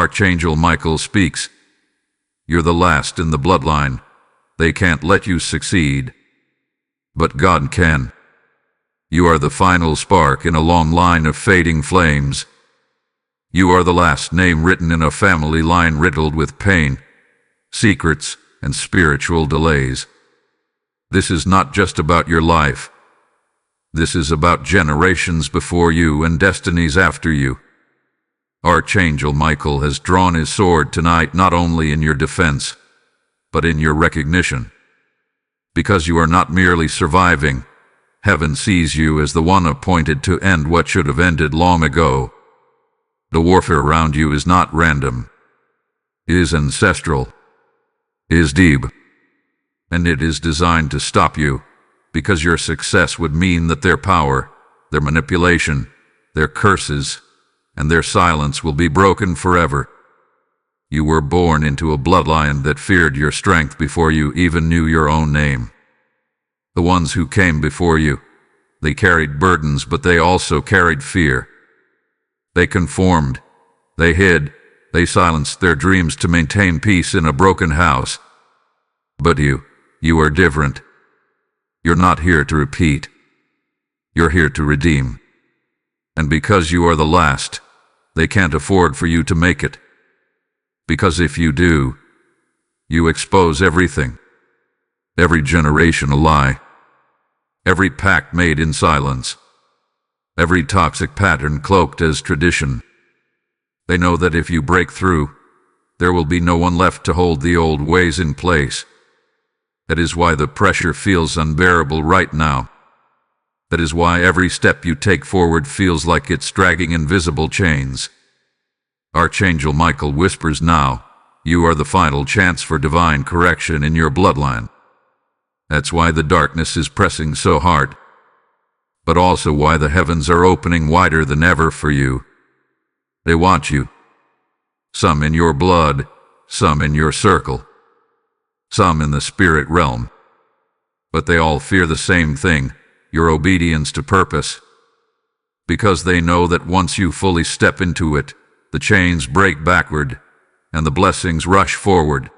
Archangel Michael speaks. You're the last in the bloodline. They can't let you succeed. But God can. You are the final spark in a long line of fading flames. You are the last name written in a family line riddled with pain, secrets, and spiritual delays. This is not just about your life. This is about generations before you and destinies after you. Archangel Michael has drawn his sword tonight not only in your defense, but in your recognition. Because you are not merely surviving, heaven sees you as the one appointed to end what should have ended long ago. The warfare around you is not random. It is ancestral. It is deep. And it is designed to stop you, because your success would mean that their power, their manipulation, their curses, and their silence will be broken forever. You were born into a bloodline that feared your strength before you even knew your own name. The ones who came before you, they carried burdens, but they also carried fear. They conformed, they hid, they silenced their dreams to maintain peace in a broken house. But you are different. You're not here to repeat. You're here to redeem. And because you are the last, they can't afford for you to make it. Because if you do, you expose everything. Every generation a lie. Every pact made in silence. Every toxic pattern cloaked as tradition. They know that if you break through, there will be no one left to hold the old ways in place. That is why the pressure feels unbearable right now. That is why every step you take forward feels like it's dragging invisible chains. Archangel Michael whispers now, you are the final chance for divine correction in your bloodline. That's why the darkness is pressing so hard. But also why the heavens are opening wider than ever for you. They want you. Some in your blood, some in your circle, some in the spirit realm. But they all fear the same thing, your obedience to purpose. Because they know that once you fully step into it, the chains break backward, and the blessings rush forward.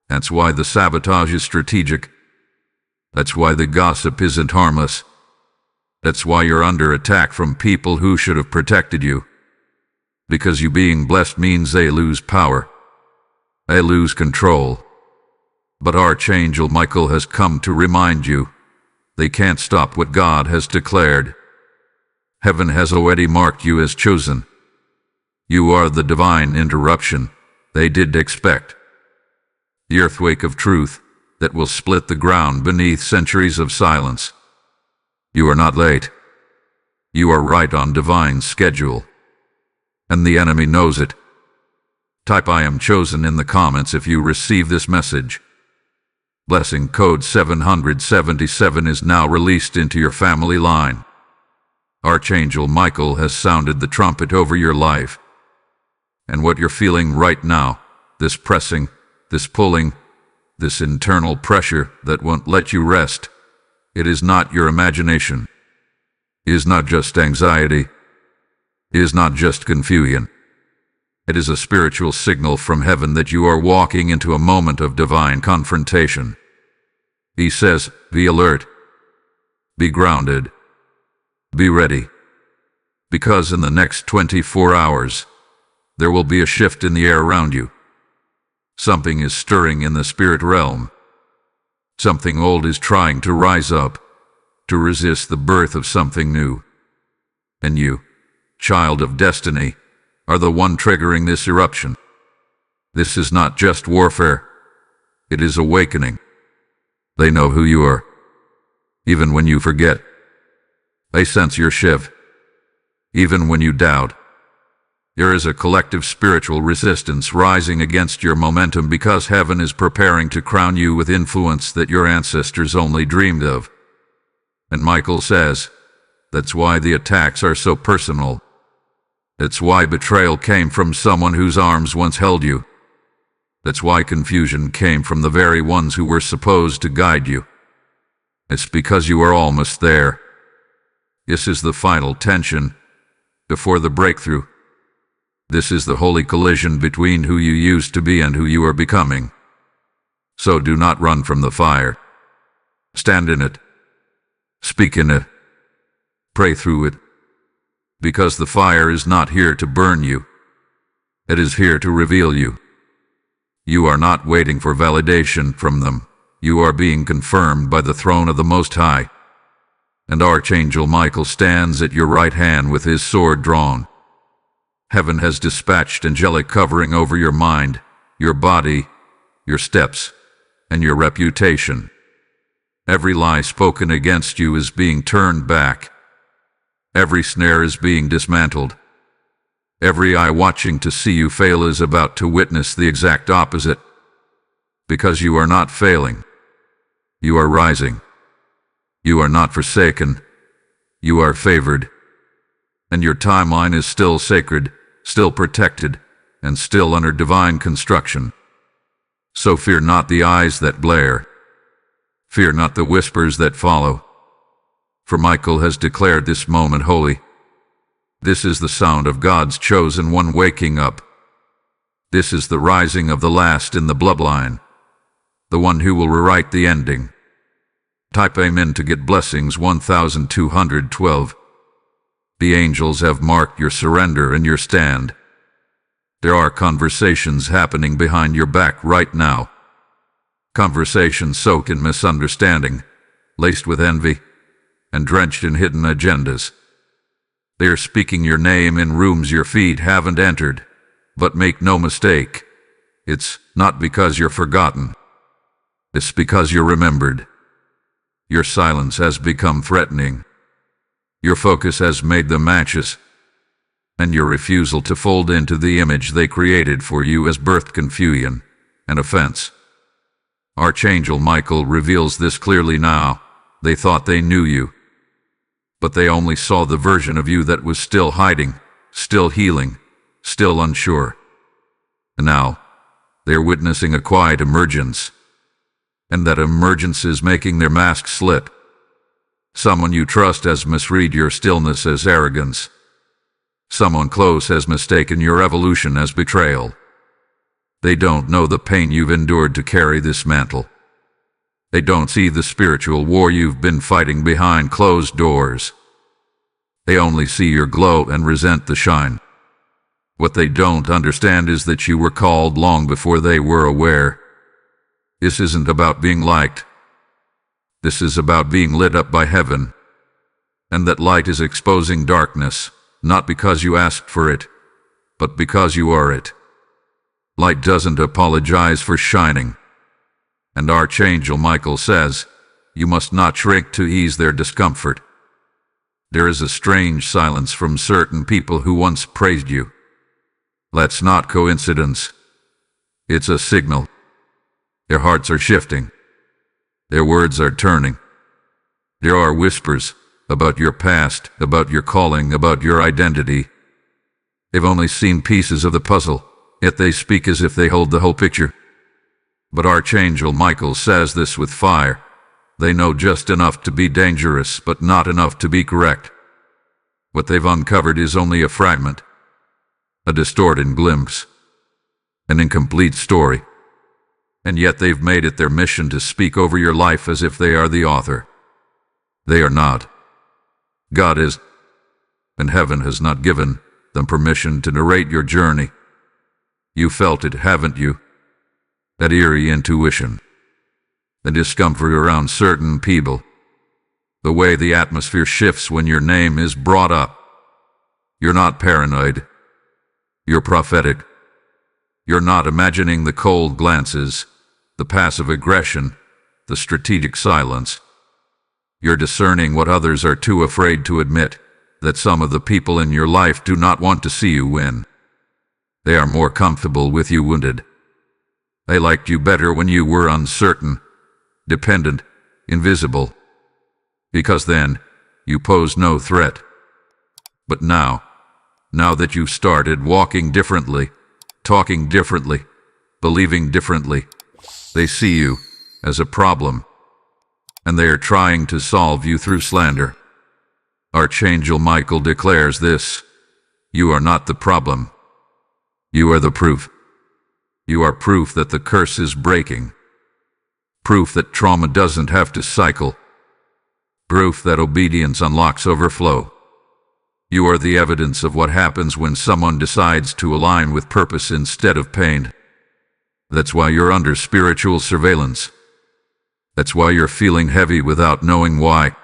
That's why the sabotage is strategic. That's why the gossip isn't harmless. That's why you're under attack from people who should have protected you. Because you being blessed means they lose power. They lose control. But Archangel Michael has come to remind you, they can't stop what God has declared. Heaven has already marked you as chosen. You are the divine interruption they did expect. The earthquake of truth that will split the ground beneath centuries of silence. You are not late. You are right on divine schedule. And the enemy knows it. Type I am chosen in the comments if you receive this message. Blessing code 777 is now released into your family line. Archangel Michael has sounded the trumpet over your life. And what you're feeling right now, this pressing, this pulling, this internal pressure that won't let you rest, it is not your imagination. It is not just anxiety. It is not just confusion. It is a spiritual signal from heaven that you are walking into a moment of divine confrontation. He says, be alert. Be grounded. Be ready. Because in the next 24 hours, there will be a shift in the air around you. Something is stirring in the spirit realm. Something old is trying to rise up, to resist the birth of something new. And you, child of destiny, are the one triggering this eruption. This is not just warfare. It is awakening. They know who you are. Even when you forget. They sense your shift. Even when you doubt. There is a collective spiritual resistance rising against your momentum because heaven is preparing to crown you with influence that your ancestors only dreamed of. And Michael says, that's why the attacks are so personal. That's why betrayal came from someone whose arms once held you. That's why confusion came from the very ones who were supposed to guide you. It's because you are almost there. This is the final tension before the breakthrough. This is the holy collision between who you used to be and who you are becoming. So do not run from the fire. Stand in it. Speak in it. Pray through it. Because the fire is not here to burn you. It is here to reveal you. You are not waiting for validation from them. You are being confirmed by the throne of the Most High. And Archangel Michael stands at your right hand with his sword drawn. Heaven has dispatched angelic covering over your mind, your body, your steps, and your reputation. Every lie spoken against you is being turned back. Every snare is being dismantled. Every eye watching to see you fail is about to witness the exact opposite. Because you are not failing. You are rising. You are not forsaken. You are favored. And your timeline is still sacred, still protected, and still under divine construction. So fear not the eyes that blare. Fear not the whispers that follow. For Michael has declared this moment holy. This is the sound of God's chosen one waking up. This is the rising of the last in the bloodline, the one who will rewrite the ending. Type Amen to get blessings 1212. The angels have marked your surrender and your stand. There are conversations happening behind your back right now. Conversations soaked in misunderstanding, laced with envy, and drenched in hidden agendas. They are speaking your name in rooms your feet haven't entered. But make no mistake, it's not because you're forgotten. It's because you're remembered. Your silence has become threatening. Your focus has made them anxious. And your refusal to fold into the image they created for you has birthed confusion and offense. Archangel Michael reveals this clearly now. They thought they knew you, but they only saw the version of you that was still hiding, still healing, still unsure. And now, they're witnessing a quiet emergence. And that emergence is making their mask slip. Someone you trust has misread your stillness as arrogance. Someone close has mistaken your evolution as betrayal. They don't know the pain you've endured to carry this mantle. They don't see the spiritual war you've been fighting behind closed doors. They only see your glow and resent the shine. What they don't understand is that you were called long before they were aware. This isn't about being liked. This is about being lit up by heaven. And that light is exposing darkness, not because you asked for it, but because you are it. Light doesn't apologize for shining. And Archangel Michael says, you must not shrink to ease their discomfort. There is a strange silence from certain people who once praised you. That's not coincidence. It's a signal. Their hearts are shifting. Their words are turning. There are whispers about your past, about your calling, about your identity. They've only seen pieces of the puzzle, yet they speak as if they hold the whole picture. But Archangel Michael says this with fire. They know just enough to be dangerous, but not enough to be correct. What they've uncovered is only a fragment, a distorted glimpse, an incomplete story. And yet they've made it their mission to speak over your life as if they are the author. They are not. God is, and heaven has not given them permission to narrate your journey. You felt it, haven't you? That eerie intuition, the discomfort around certain people, the way the atmosphere shifts when your name is brought up. You're not paranoid. You're prophetic. You're not imagining the cold glances, the passive aggression, the strategic silence. You're discerning what others are too afraid to admit, that some of the people in your life do not want to see you win. They are more comfortable with you wounded. They liked you better when you were uncertain, dependent, invisible. Because then, you posed no threat. But now that you've started walking differently, talking differently, believing differently, they see you as a problem, and they are trying to solve you through slander. Archangel Michael declares this: you are not the problem. You are the proof. You are proof that the curse is breaking. Proof that trauma doesn't have to cycle. Proof that obedience unlocks overflow. You are the evidence of what happens when someone decides to align with purpose instead of pain. That's why you're under spiritual surveillance. That's why you're feeling heavy without knowing why.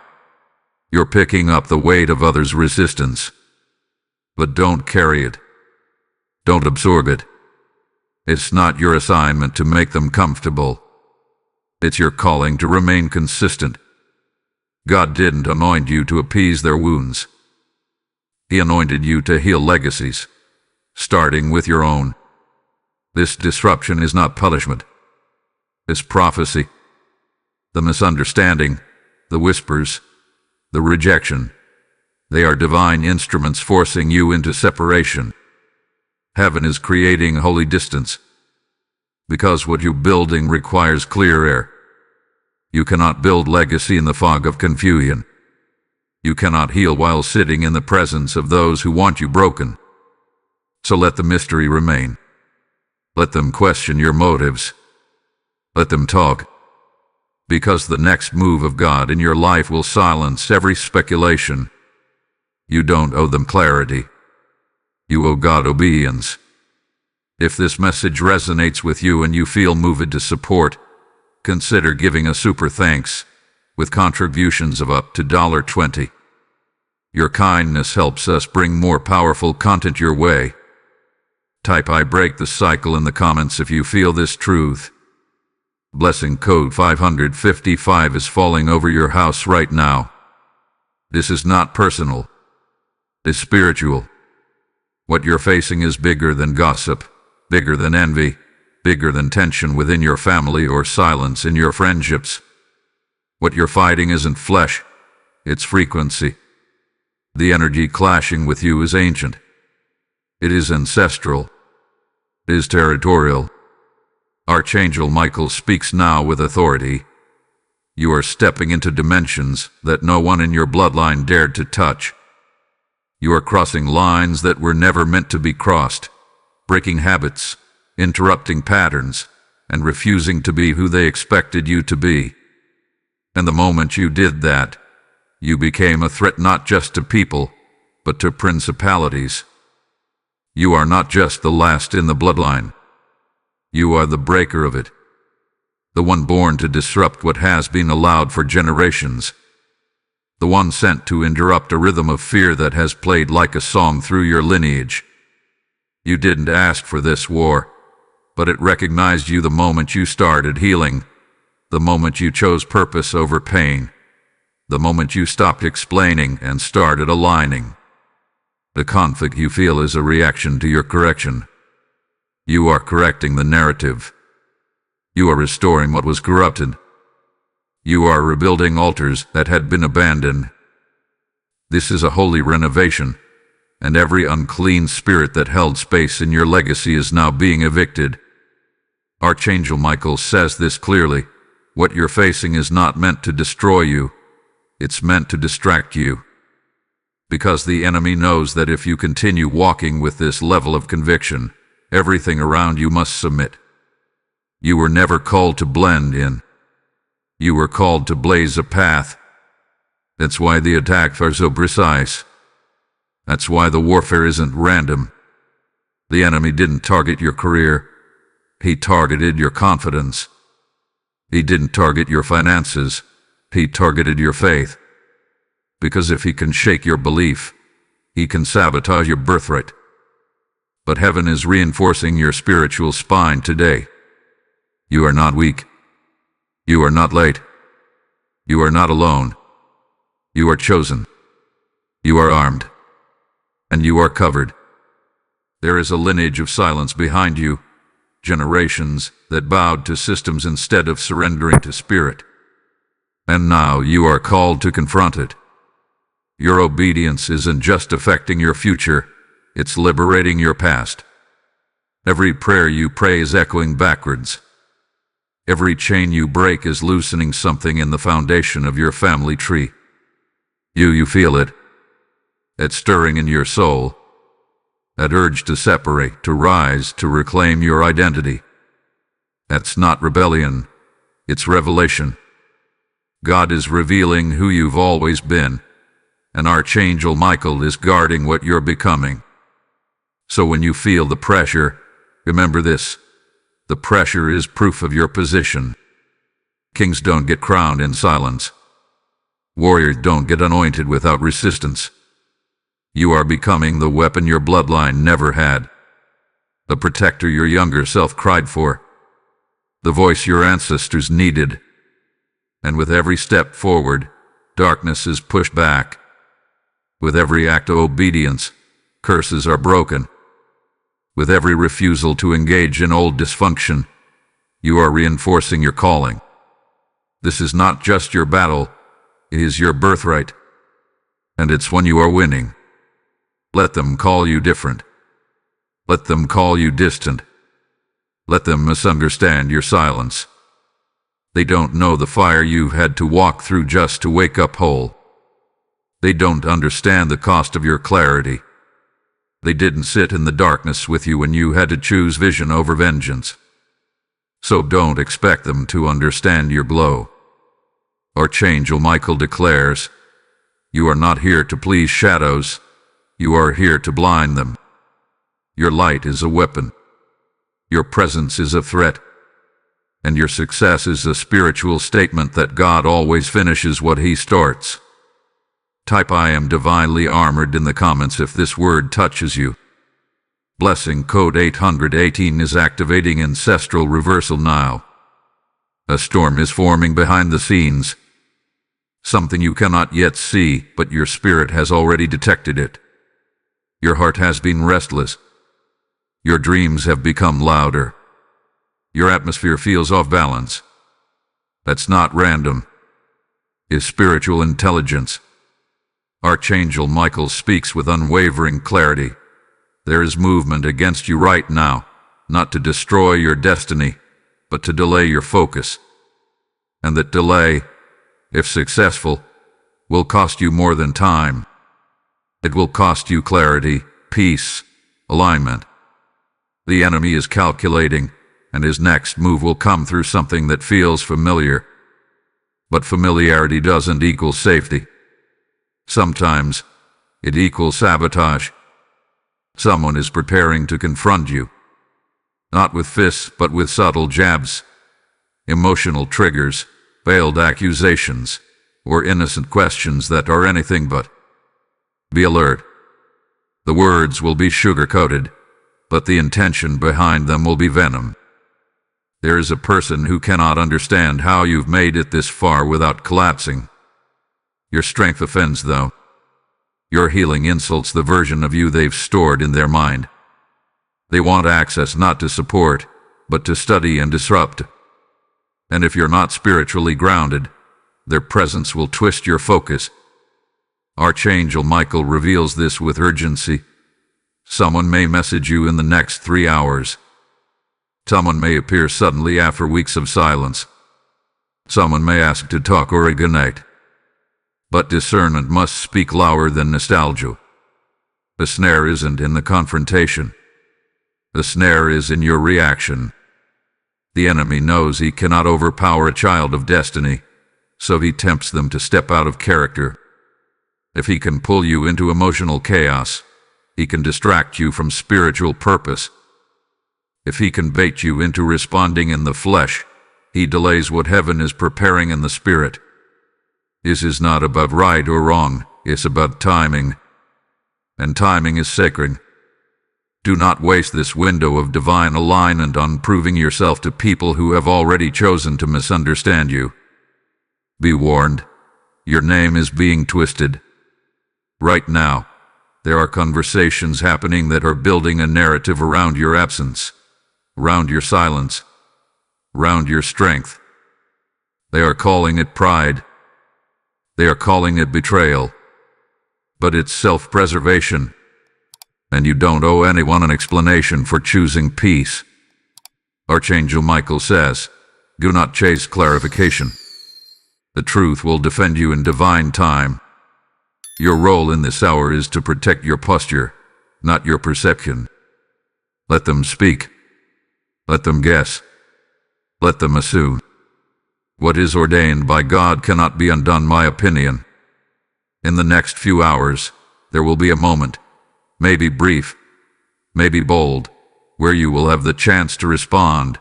You're picking up the weight of others' resistance. But don't carry it. Don't absorb it. It's not your assignment to make them comfortable. It's your calling to remain consistent. God didn't anoint you to appease their wounds. He anointed you to heal legacies, starting with your own. This disruption is not punishment. It's prophecy. The misunderstanding, the whispers, the rejection, they are divine instruments forcing you into separation. Heaven is creating holy distance. Because what you're building requires clear air. You cannot build legacy in the fog of confusion. You cannot heal while sitting in the presence of those who want you broken. So let the mystery remain. Let them question your motives. Let them talk. Because the next move of God in your life will silence every speculation. You don't owe them clarity. You owe God obedience. If this message resonates with you and you feel moved to support, consider giving a super thanks with contributions of up to $20. Your kindness helps us bring more powerful content your way. Type "I break the cycle" in the comments if you feel this truth. Blessing code 555 is falling over your house right now. This is not personal. It's spiritual. What you're facing is bigger than gossip, bigger than envy, bigger than tension within your family or silence in your friendships. What you're fighting isn't flesh, it's frequency. The energy clashing with you is ancient. It is ancestral. It is territorial. Archangel Michael speaks now with authority. You are stepping into dimensions that no one in your bloodline dared to touch. You are crossing lines that were never meant to be crossed, breaking habits, interrupting patterns, and refusing to be who they expected you to be. And the moment you did that, you became a threat not just to people, but to principalities. You are not just the last in the bloodline. You are the breaker of it. The one born to disrupt what has been allowed for generations. The one sent to interrupt a rhythm of fear that has played like a song through your lineage. You didn't ask for this war, but it recognized you the moment you started healing, the moment you chose purpose over pain, the moment you stopped explaining and started aligning. The conflict you feel is a reaction to your correction. You are correcting the narrative. You are restoring what was corrupted. You are rebuilding altars that had been abandoned. This is a holy renovation, and every unclean spirit that held space in your legacy is now being evicted. Archangel Michael says this clearly. What you're facing is not meant to destroy you. It's meant to distract you. Because the enemy knows that if you continue walking with this level of conviction, everything around you must submit. You were never called to blend in. You were called to blaze a path. That's why the attacks are so precise. That's why the warfare isn't random. The enemy didn't target your career. He targeted your confidence. He didn't target your finances. He targeted your faith. Because if he can shake your belief, he can sabotage your birthright. But heaven is reinforcing your spiritual spine today. You are not weak. You are not late. You are not alone. You are chosen. You are armed. And you are covered. There is a lineage of silence behind you, generations that bowed to systems instead of surrendering to spirit. And now you are called to confront it. Your obedience isn't just affecting your future, it's liberating your past. Every prayer you pray is echoing backwards. Every chain you break is loosening something in the foundation of your family tree. You feel it. It's stirring in your soul. that urge to separate, to rise, to reclaim your identity. That's not rebellion, it's revelation. God is revealing who you've always been, and Archangel Michael is guarding what you're becoming. So when you feel the pressure, remember this: the pressure is proof of your position. Kings don't get crowned in silence. Warriors don't get anointed without resistance. You are becoming the weapon your bloodline never had, the protector your younger self cried for, the voice your ancestors needed. And with every step forward, darkness is pushed back. With every act of obedience, curses are broken. With every refusal to engage in old dysfunction, you are reinforcing your calling. This is not just your battle, it is your birthright. And it's when you are winning. Let them call you different. Let them call you distant. Let them misunderstand your silence. They don't know the fire you've had to walk through just to wake up whole. They don't understand the cost of your clarity. They didn't sit in the darkness with you when you had to choose vision over vengeance. So don't expect them to understand your glow. Archangel Michael declares, you are not here to please shadows, you are here to blind them. Your light is a weapon. Your presence is a threat. And your success is a spiritual statement that God always finishes what he starts. Type I am divinely armored in the comments if this word touches you. Blessing code 818 is activating ancestral reversal now. A storm is forming behind the scenes. Something you cannot yet see, but your spirit has already detected it. Your heart has been restless. Your dreams have become louder. Your atmosphere feels off balance. That's not random. It's spiritual intelligence. Archangel Michael speaks with unwavering clarity. There is movement against you right now, not to destroy your destiny, but to delay your focus. And that delay, if successful, will cost you more than time. It will cost you clarity, peace, alignment. The enemy is calculating, and his next move will come through something that feels familiar. But familiarity doesn't equal safety. Sometimes it equals sabotage. Someone is preparing to confront you, not with fists but with subtle jabs, emotional triggers, veiled accusations, or innocent questions that are anything but. Be alert. The words will be sugar-coated, but the intention behind them will be venom. There is a person who cannot understand how you've made it this far without collapsing. Your strength offends, though. Your healing insults the version of you they've stored in their mind. They want access not to support, but to study and disrupt. And if you're not spiritually grounded, their presence will twist your focus. Archangel Michael reveals this with urgency. Someone may message you in the next 3 hours. Someone may appear suddenly after weeks of silence. Someone may ask to talk or ignite. But discernment must speak louder than nostalgia. The snare isn't in the confrontation. The snare is in your reaction. The enemy knows he cannot overpower a child of destiny, so he tempts them to step out of character. If he can pull you into emotional chaos, he can distract you from spiritual purpose. If he can bait you into responding in the flesh, he delays what heaven is preparing in the spirit. This is not about right or wrong, it's about timing. And timing is sacred. Do not waste this window of divine alignment on proving yourself to people who have already chosen to misunderstand you. Be warned, your name is being twisted. Right now, there are conversations happening that are building a narrative around your absence, around your silence, around your strength. They are calling it pride. They are calling it betrayal. But it's self-preservation. And you don't owe anyone an explanation for choosing peace. Archangel Michael says, do not chase clarification. The truth will defend you in divine time. Your role in this hour is to protect your posture, not your perception. Let them speak. Let them guess. Let them assume. What is ordained by God cannot be undone, my opinion. In the next few hours, there will be a moment, maybe brief, maybe bold, where you will have the chance to respond,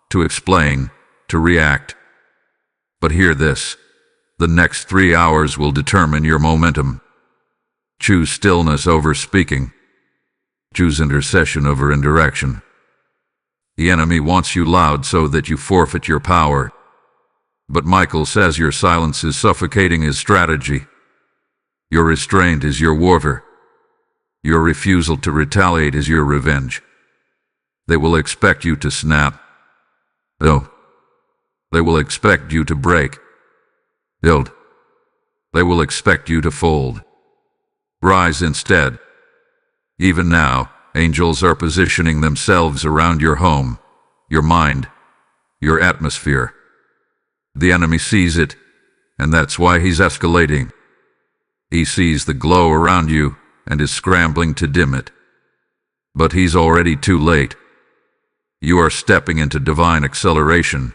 to explain, to react. But hear this, the next 3 hours will determine your momentum. Choose stillness over speaking. Choose intercession over indirection. The enemy wants you loud so that you forfeit your power. But Michael says your silence is suffocating his strategy. Your restraint is your warfare. Your refusal to retaliate is your revenge. They will expect you to snap. No. They will expect you to break. Build. They will expect you to fold. Rise instead. Even now, angels are positioning themselves around your home, your mind, your atmosphere. The enemy sees it, and that's why he's escalating. He sees the glow around you and is scrambling to dim it. But he's already too late. You are stepping into divine acceleration,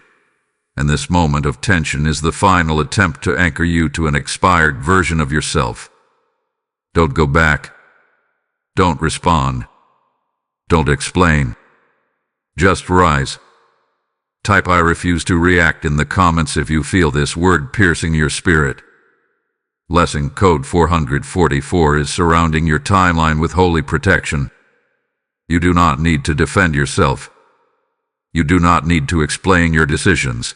and this moment of tension is the final attempt to anchor you to an expired version of yourself. Don't go back. Don't respond. Don't explain. Just rise. Type "I refuse to react" in the comments if you feel this word piercing your spirit. Lesson Code 444 is surrounding your timeline with holy protection. You do not need to defend yourself. You do not need to explain your decisions.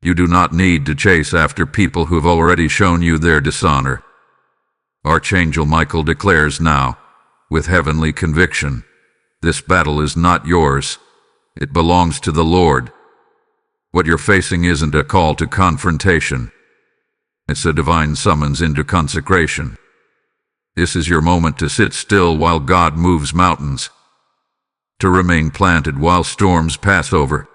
You do not need to chase after people who have already shown you their dishonor. Archangel Michael declares now, with heavenly conviction, this battle is not yours. It belongs to the Lord. What you're facing isn't a call to confrontation. It's a divine summons into consecration. This is your moment to sit still while God moves mountains, to remain planted while storms pass over,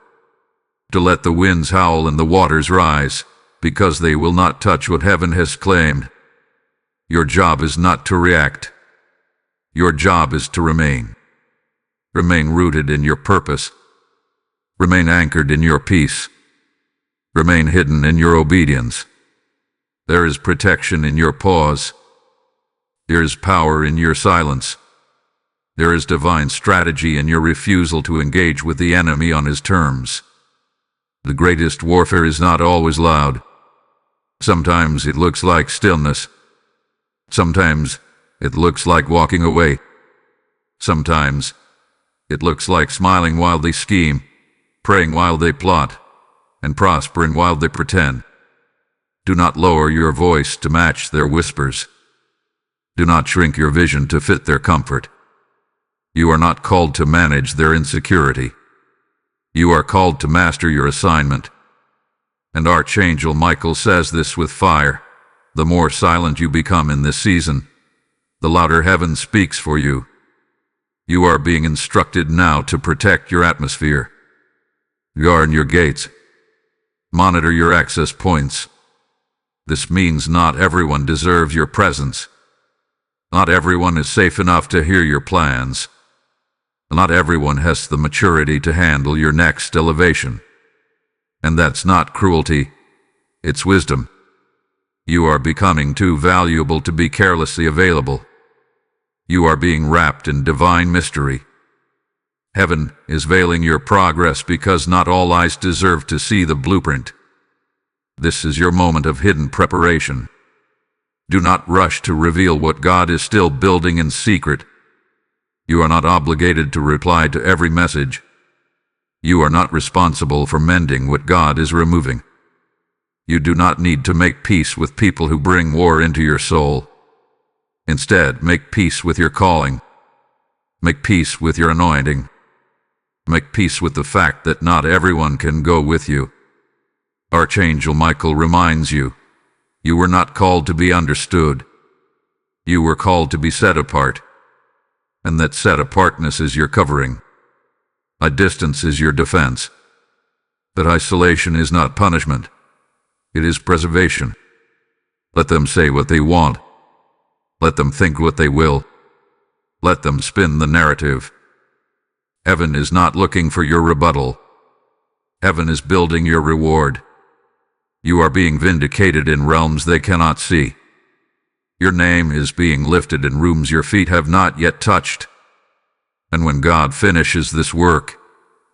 to let the winds howl and the waters rise, because they will not touch what heaven has claimed. Your job is not to react. Your job is to remain. Remain rooted in your purpose. Remain anchored in your peace. Remain hidden in your obedience. There is protection in your pause. There is power in your silence. There is divine strategy in your refusal to engage with the enemy on his terms. The greatest warfare is not always loud. Sometimes it looks like stillness. Sometimes it looks like walking away. Sometimes it looks like smiling while they scheme, praying while they plot, and prospering while they pretend. Do not lower your voice to match their whispers. Do not shrink your vision to fit their comfort. You are not called to manage their insecurity. You are called to master your assignment. And Archangel Michael says this with fire. The more silent you become in this season, the louder heaven speaks for you. You are being instructed now to protect your atmosphere. Guard your gates. Monitor your access points. This means not everyone deserves your presence. Not everyone is safe enough to hear your plans. Not everyone has the maturity to handle your next elevation. And that's not cruelty, it's wisdom. You are becoming too valuable to be carelessly available. You are being wrapped in divine mystery. Heaven is veiling your progress because not all eyes deserve to see the blueprint. This is your moment of hidden preparation. Do not rush to reveal what God is still building in secret. You are not obligated to reply to every message. You are not responsible for mending what God is removing. You do not need to make peace with people who bring war into your soul. Instead, make peace with your calling. Make peace with your anointing. Make peace with the fact that not everyone can go with you. Archangel Michael reminds you, you were not called to be understood. You were called to be set apart. And that set apartness is your covering. A distance is your defense. That isolation is not punishment. It is preservation. Let them say what they want. Let them think what they will. Let them spin the narrative. Heaven is not looking for your rebuttal. Heaven is building your reward. You are being vindicated in realms they cannot see. Your name is being lifted in rooms your feet have not yet touched. And when God finishes this work,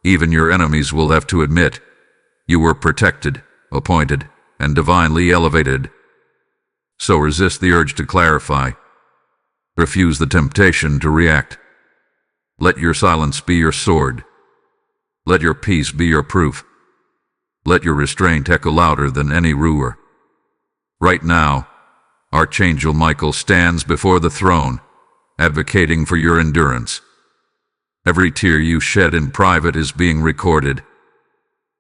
even your enemies will have to admit, you were protected, appointed, and divinely elevated. So resist the urge to clarify. Refuse the temptation to react. Let your silence be your sword. Let your peace be your proof. Let your restraint echo louder than any ruer. Right now, Archangel Michael stands before the throne, advocating for your endurance. Every tear you shed in private is being recorded.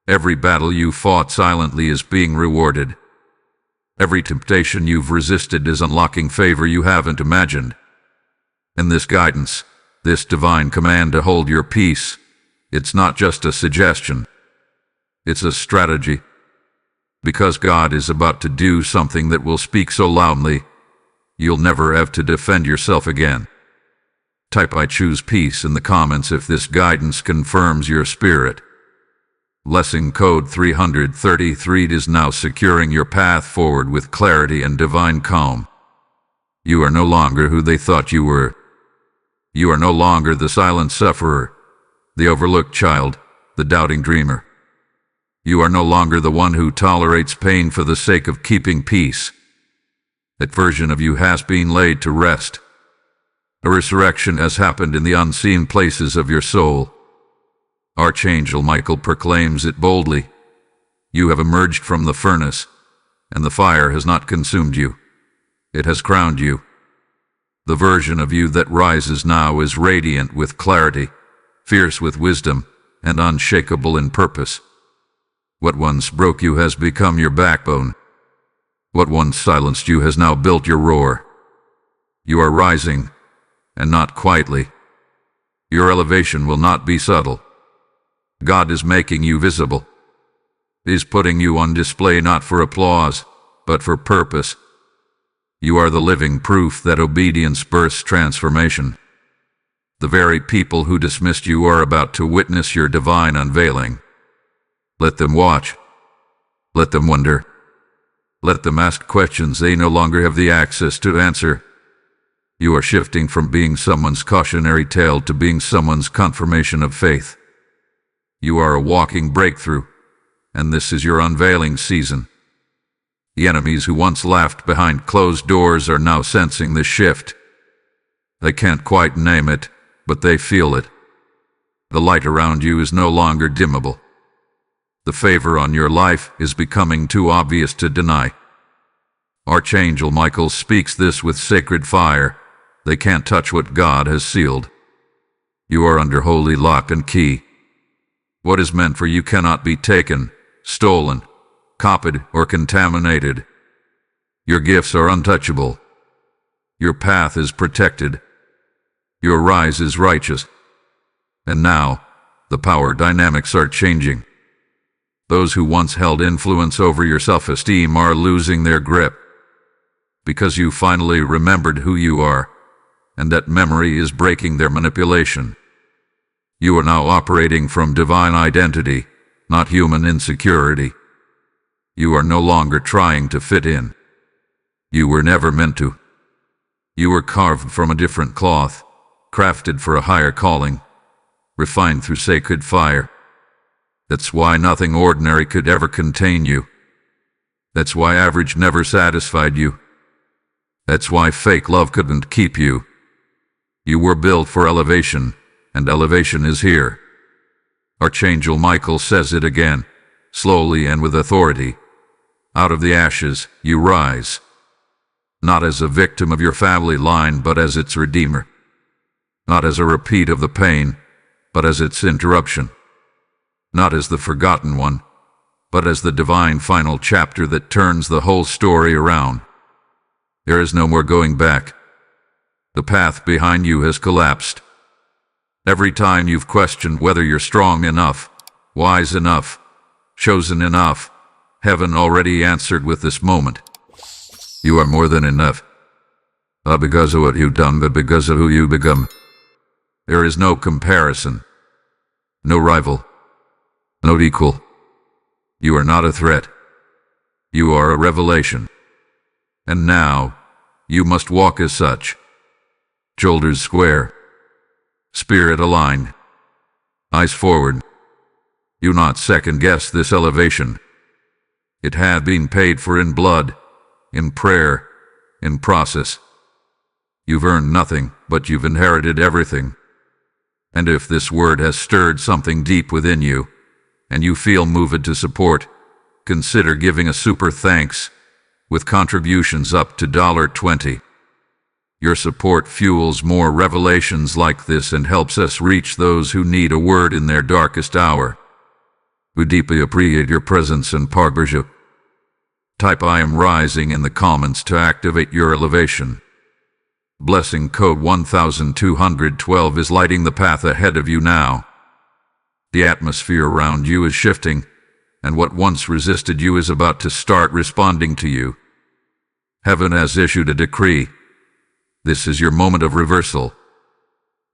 Every battle you fought silently is being rewarded. Every temptation you've resisted is unlocking favor you haven't imagined. And this guidance, this divine command to hold your peace, it's not just a suggestion. It's a strategy. Because God is about to do something that will speak so loudly, you'll never have to defend yourself again. Type "I choose peace" in the comments if this guidance confirms your spirit. Blessing code 333 is now securing your path forward with clarity and divine calm. You are no longer who they thought you were. You are no longer the silent sufferer, the overlooked child, the doubting dreamer. You are no longer the one who tolerates pain for the sake of keeping peace. That version of you has been laid to rest. A resurrection has happened in the unseen places of your soul. Archangel Michael proclaims it boldly. You have emerged from the furnace, and the fire has not consumed you. It has crowned you. The version of you that rises now is radiant with clarity, fierce with wisdom, and unshakable in purpose. What once broke you has become your backbone. What once silenced you has now built your roar. You are rising, and not quietly. Your elevation will not be subtle. God is making you visible. He is putting you on display not for applause, but for purpose. You are the living proof that obedience births transformation. The very people who dismissed you are about to witness your divine unveiling. Let them watch. Let them wonder. Let them ask questions they no longer have the access to answer. You are shifting from being someone's cautionary tale to being someone's confirmation of faith. You are a walking breakthrough, and this is your unveiling season. The enemies who once laughed behind closed doors are now sensing this shift. They can't quite name it, but they feel it. The light around you is no longer dimmable. The favor on your life is becoming too obvious to deny. Archangel Michael speaks this with sacred fire. They can't touch what God has sealed. You are under holy lock and key. What is meant for you cannot be taken, stolen, copied, or contaminated. Your gifts are untouchable. Your path is protected. Your rise is righteous. And now, the power dynamics are changing. Those who once held influence over your self-esteem are losing their grip. Because you finally remembered who you are, and that memory is breaking their manipulation. You are now operating from divine identity, not human insecurity. You are no longer trying to fit in. You were never meant to. You were carved from a different cloth, crafted for a higher calling, refined through sacred fire. That's why nothing ordinary could ever contain you. That's why average never satisfied you. That's why fake love couldn't keep you. You were built for elevation, and elevation is here. Archangel Michael says it again, slowly and with authority. Out of the ashes, you rise. Not as a victim of your family line, but as its redeemer. Not as a repeat of the pain, but as its interruption. Not as the forgotten one, but as the divine final chapter that turns the whole story around. There is no more going back. The path behind you has collapsed. Every time you've questioned whether you're strong enough, wise enough, chosen enough, heaven already answered with this moment. You are more than enough. Not because of what you've done, but because of who you become. There is no comparison, no rival, no equal. You are not a threat. You are a revelation. And now, you must walk as such. Shoulders square. Spirit aligned. Eyes forward. Do not second-guess this elevation. It had been paid for in blood, in prayer, in process. You've earned nothing, but you've inherited everything. And if this word has stirred something deep within you, and you feel moved to support, consider giving a super thanks, with contributions up to $20. Your support fuels more revelations like this and helps us reach those who need a word in their darkest hour. We deeply appreciate your presence and partnership. Type I am rising in the comments to activate your elevation. Blessing code 1212 is lighting the path ahead of you now. The atmosphere around you is shifting, and what once resisted you is about to start responding to you. Heaven has issued a decree. This is your moment of reversal.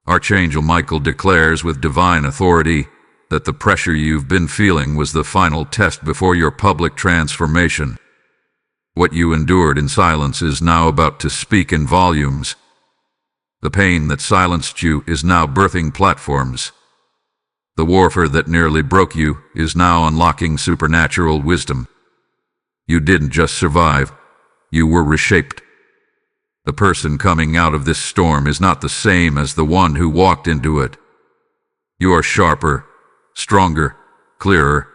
Archangel Michael declares with divine authority that the pressure you've been feeling was the final test before your public transformation. What you endured in silence is now about to speak in volumes. The pain that silenced you is now birthing platforms. The warfare that nearly broke you is now unlocking supernatural wisdom. You didn't just survive, you were reshaped. The person coming out of this storm is not the same as the one who walked into it. You are sharper, stronger, clearer,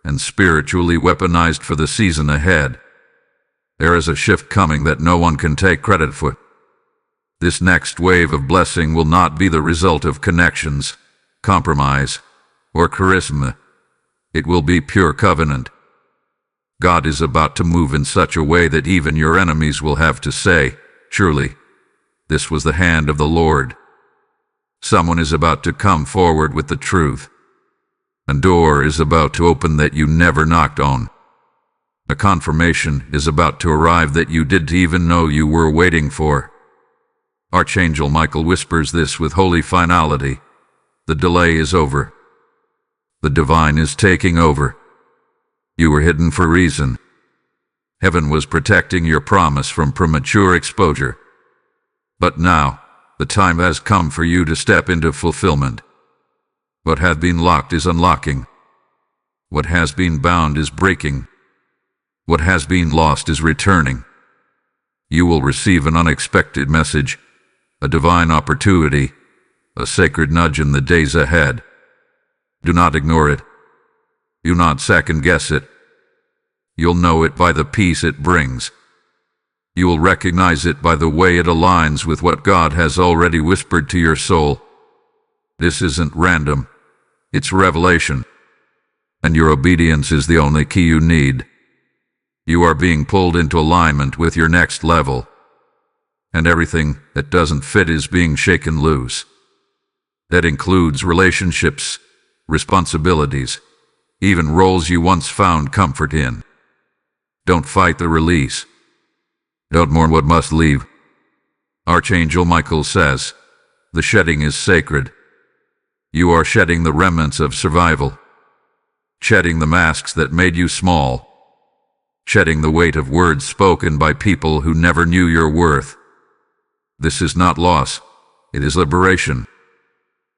and spiritually weaponized for the season ahead. There is a shift coming that no one can take credit for. This next wave of blessing will not be the result of connections, compromise, or charisma. It will be pure covenant. God is about to move in such a way that even your enemies will have to say, "Surely, this was the hand of the Lord." Someone is about to come forward with the truth. A door is about to open that you never knocked on. A confirmation is about to arrive that you didn't even know you were waiting for. Archangel Michael whispers this with holy finality. The delay is over. The divine is taking over. You were hidden for a reason. Heaven was protecting your promise from premature exposure. But now, the time has come for you to step into fulfillment. What had been locked is unlocking. What has been bound is breaking. What has been lost is returning. You will receive an unexpected message, a divine opportunity, a sacred nudge in the days ahead. Do not ignore it. Do not second-guess it. You'll know it by the peace it brings. You will recognize it by the way it aligns with what God has already whispered to your soul. This isn't random. It's revelation. And your obedience is the only key you need. You are being pulled into alignment with your next level. And everything that doesn't fit is being shaken loose. That includes relationships, responsibilities, even roles you once found comfort in. Don't fight the release. Don't mourn what must leave. Archangel Michael says, the shedding is sacred. You are shedding the remnants of survival. Shedding the masks that made you small. Shedding the weight of words spoken by people who never knew your worth. This is not loss, it is liberation.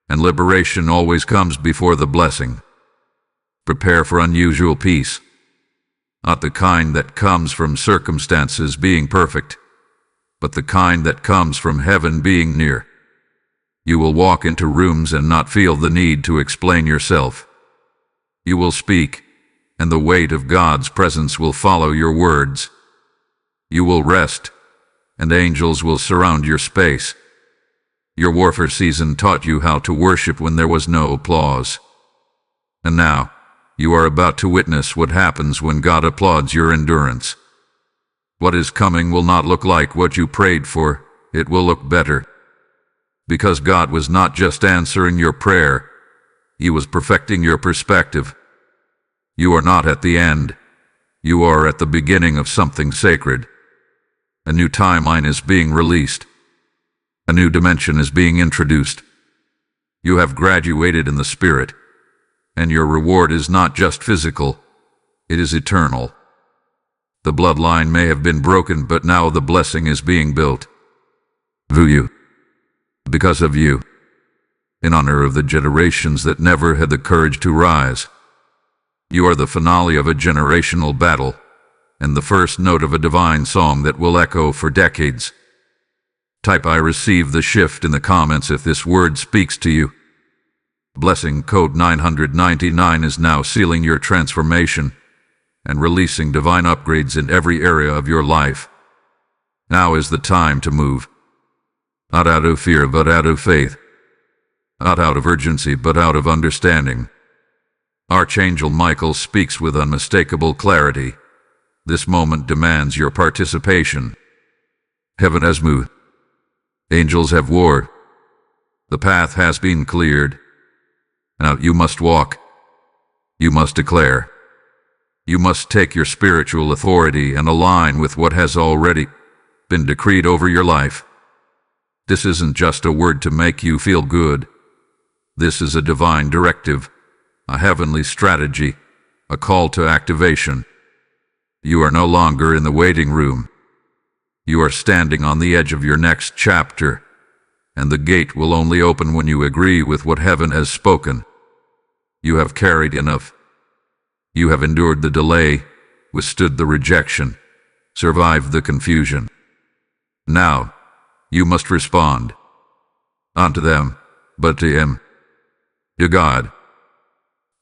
And liberation always comes before the blessing. Prepare for unusual peace. Not the kind that comes from circumstances being perfect, but the kind that comes from heaven being near. You will walk into rooms and not feel the need to explain yourself. You will speak, and the weight of God's presence will follow your words. You will rest, and angels will surround your space. Your warfare season taught you how to worship when there was no applause. And now, you are about to witness what happens when God applauds your endurance. What is coming will not look like what you prayed for, it will look better. Because God was not just answering your prayer, He was perfecting your perspective. You are not at the end. You are at the beginning of something sacred. A new timeline is being released. A new dimension is being introduced. You have graduated in the Spirit, and your reward is not just physical, it is eternal. The bloodline may have been broken, but now the blessing is being built. You. Because of you. In honor of the generations that never had the courage to rise. You are the finale of a generational battle, and the first note of a divine song that will echo for decades. Type "I receive" the shift in the comments if this word speaks to you. Blessing code 999 is now sealing your transformation and releasing divine upgrades in every area of your life. Now is the time to move. Not out of fear, but out of faith. Not out of urgency, but out of understanding. Archangel Michael speaks with unmistakable clarity. This moment demands your participation. Heaven has moved. Angels have warred. The path has been cleared. Now you must walk. You must declare. You must take your spiritual authority and align with what has already been decreed over your life. This isn't just a word to make you feel good. This is a divine directive, a heavenly strategy, a call to activation. You are no longer in the waiting room. You are standing on the edge of your next chapter, and the gate will only open when you agree with what heaven has spoken. You have carried enough. You have endured the delay, withstood the rejection, survived the confusion. Now, you must respond. Not to them, but to Him. To God.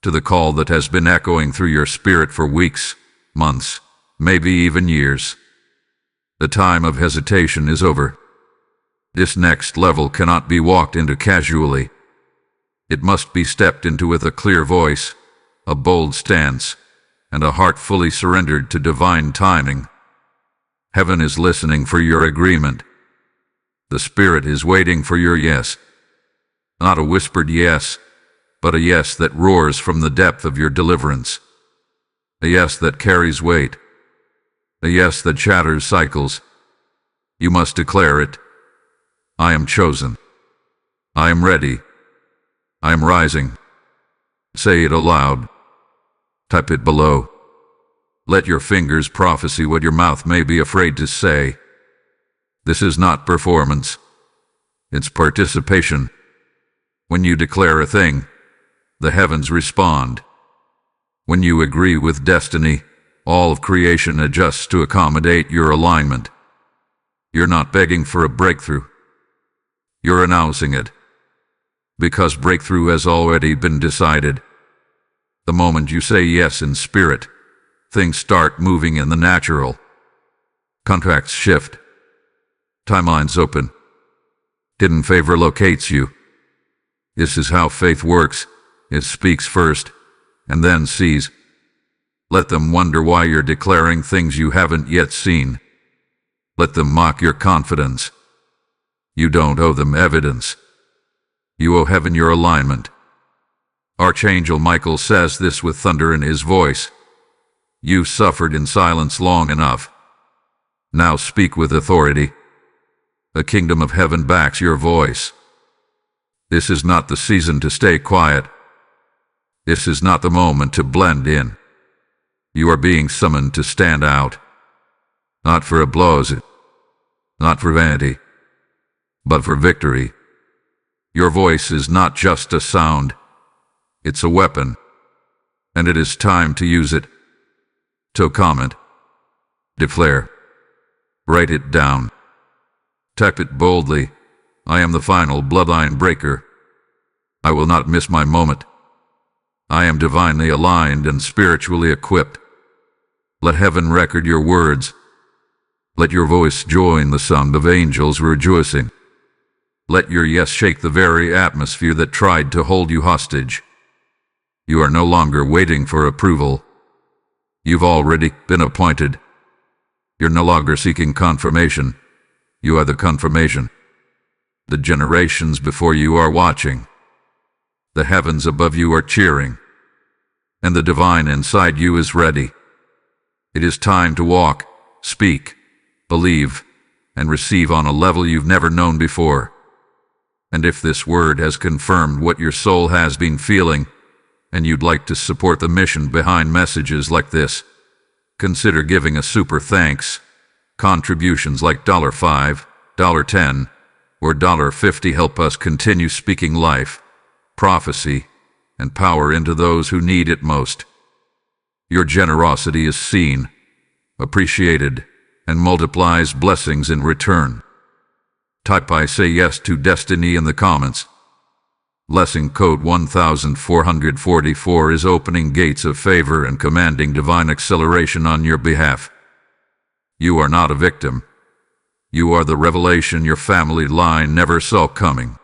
To the call that has been echoing through your spirit for weeks, months, maybe even years. The time of hesitation is over. This next level cannot be walked into casually. It must be stepped into with a clear voice, a bold stance, and a heart fully surrendered to divine timing. Heaven is listening for your agreement. The Spirit is waiting for your yes. Not a whispered yes, but a yes that roars from the depth of your deliverance. A yes that carries weight. A yes that shatters cycles. You must declare it. I am chosen. I am ready. I am rising. Say it aloud. Type it below. Let your fingers prophesy what your mouth may be afraid to say. This is not performance. It's participation. When you declare a thing, the heavens respond. When you agree with destiny, all of creation adjusts to accommodate your alignment. You're not begging for a breakthrough. You're announcing it. Because breakthrough has already been decided. The moment you say yes in spirit, things start moving in the natural. Contracts shift. Timelines open. Hidden favor locates you. This is how faith works. It speaks first, and then sees. Let them wonder why you're declaring things you haven't yet seen. Let them mock your confidence. You don't owe them evidence. You owe heaven your alignment. Archangel Michael says this with thunder in his voice. You've suffered in silence long enough. Now speak with authority. The kingdom of heaven backs your voice. This is not the season to stay quiet. This is not the moment to blend in. You are being summoned to stand out. Not for applause, not for vanity, but for victory. Your voice is not just a sound. It's a weapon, and it is time to use it. To comment, declare, write it down. Type it boldly. I am the final bloodline breaker. I will not miss my moment. I am divinely aligned and spiritually equipped. Let heaven record your words. Let your voice join the song of angels rejoicing. Let your yes shake the very atmosphere that tried to hold you hostage. You are no longer waiting for approval. You've already been appointed. You're no longer seeking confirmation. You are the confirmation. The generations before you are watching. The heavens above you are cheering. And the divine inside you is ready. It is time to walk, speak, believe, and receive on a level you've never known before. And if this word has confirmed what your soul has been feeling, and you'd like to support the mission behind messages like this, consider giving a super thanks. Contributions like $5, $10, or $50 help us continue speaking life, prophecy, and power into those who need it most. Your generosity is seen, appreciated, and multiplies blessings in return. Type "I say yes to destiny" in the comments. Blessing code 1444 is opening gates of favor and commanding divine acceleration on your behalf. You are not a victim. You are the revelation your family line never saw coming.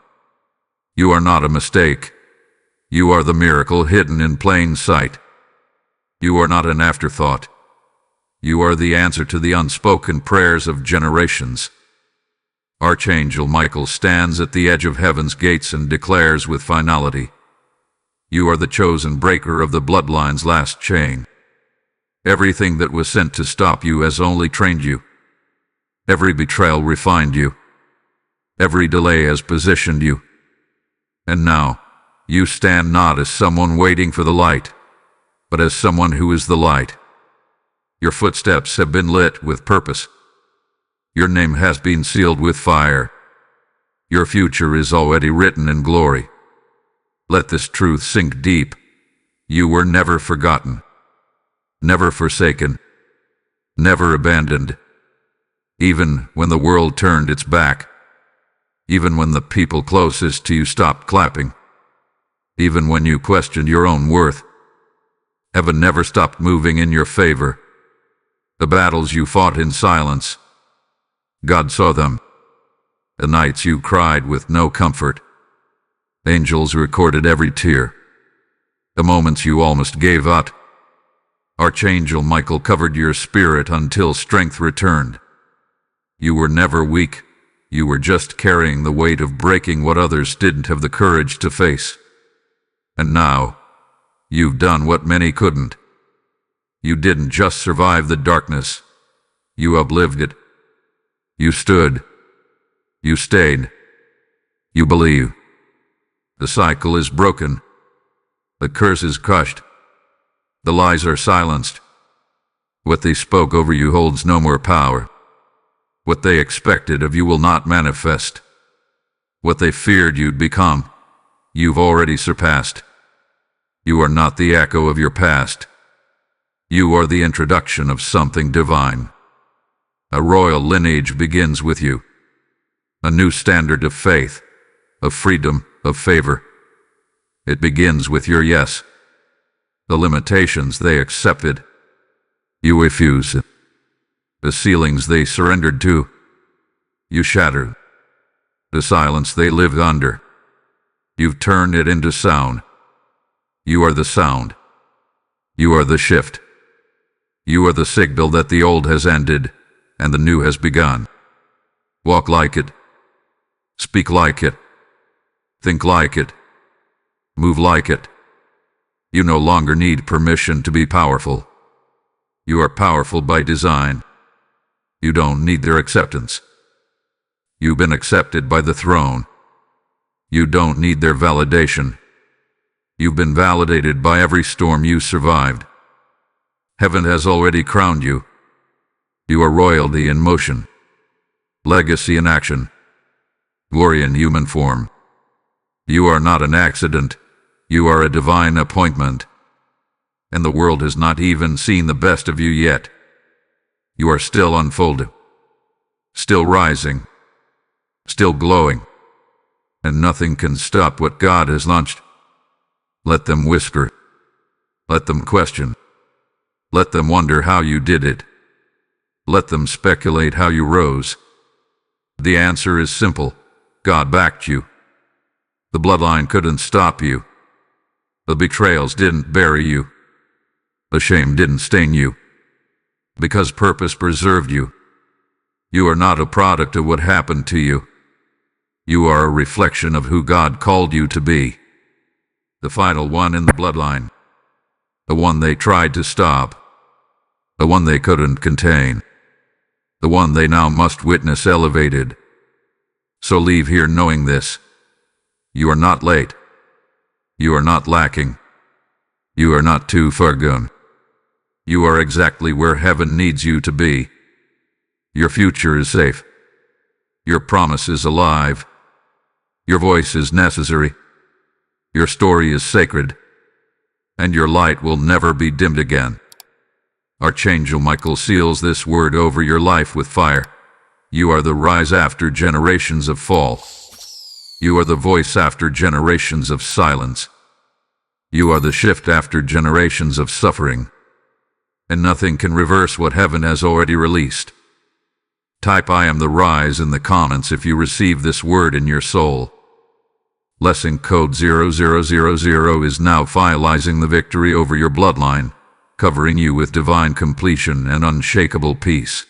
You are not a mistake. You are the miracle hidden in plain sight. You are not an afterthought. You are the answer to the unspoken prayers of generations. Archangel Michael stands at the edge of heaven's gates and declares with finality, you are the chosen breaker of the bloodline's last chain. Everything that was sent to stop you has only trained you. Every betrayal refined you. Every delay has positioned you. And now, you stand not as someone waiting for the light, but as someone who is the light. Your footsteps have been lit with purpose. Your name has been sealed with fire. Your future is already written in glory. Let this truth sink deep. You were never forgotten, never forsaken, never abandoned. Even when the world turned its back, even when the people closest to you stopped clapping, even when you questioned your own worth, heaven never stopped moving in your favor. The battles you fought in silence, God saw them. The nights you cried with no comfort, angels recorded every tear. The moments you almost gave up, Archangel Michael covered your spirit until strength returned. You were never weak. You were just carrying the weight of breaking what others didn't have the courage to face. And now, you've done what many couldn't. You didn't just survive the darkness. You outlived it. You stood. You stayed. You believe. The cycle is broken. The curse is crushed. The lies are silenced. What they spoke over you holds no more power. What they expected of you will not manifest. What they feared you'd become, you've already surpassed. You are not the echo of your past. You are the introduction of something divine. A royal lineage begins with you. A new standard of faith, of freedom, of favor. It begins with your yes. The limitations they accepted, you refuse. The ceilings they surrendered to, you shatter. The silence they lived under, you've turned it into sound. You are the sound. You are the shift. You are the signal that the old has ended and the new has begun. Walk like it. Speak like it. Think like it. Move like it. You no longer need permission to be powerful. You are powerful by design. You don't need their acceptance. You've been accepted by the throne. You don't need their validation. You've been validated by every storm you survived. Heaven has already crowned you. You are royalty in motion, legacy in action, glory in human form. You are not an accident. You are a divine appointment. And the world has not even seen the best of you yet. You are still unfolded, still rising, still glowing, and nothing can stop what God has launched. Let them whisper. Let them question. Let them wonder how you did it. Let them speculate how you rose. The answer is simple. God backed you. The bloodline couldn't stop you. The betrayals didn't bury you. The shame didn't stain you. Because purpose preserved you. You are not a product of what happened to you. You are a reflection of who God called you to be. The final one in the bloodline. The one they tried to stop. The one they couldn't contain. The one they now must witness elevated. So leave here knowing this. You are not late. You are not lacking. You are not too far gone. You are exactly where heaven needs you to be. Your future is safe. Your promise is alive. Your voice is necessary. Your story is sacred. And your light will never be dimmed again. Archangel Michael seals this word over your life with fire. You are the rise after generations of fall. You are the voice after generations of silence. You are the shift after generations of suffering. And nothing can reverse what heaven has already released. Type "I am the rise" in the comments if you receive this word in your soul. Lesson code 0000 is now finalizing the victory over your bloodline, covering you with divine completion and unshakable peace.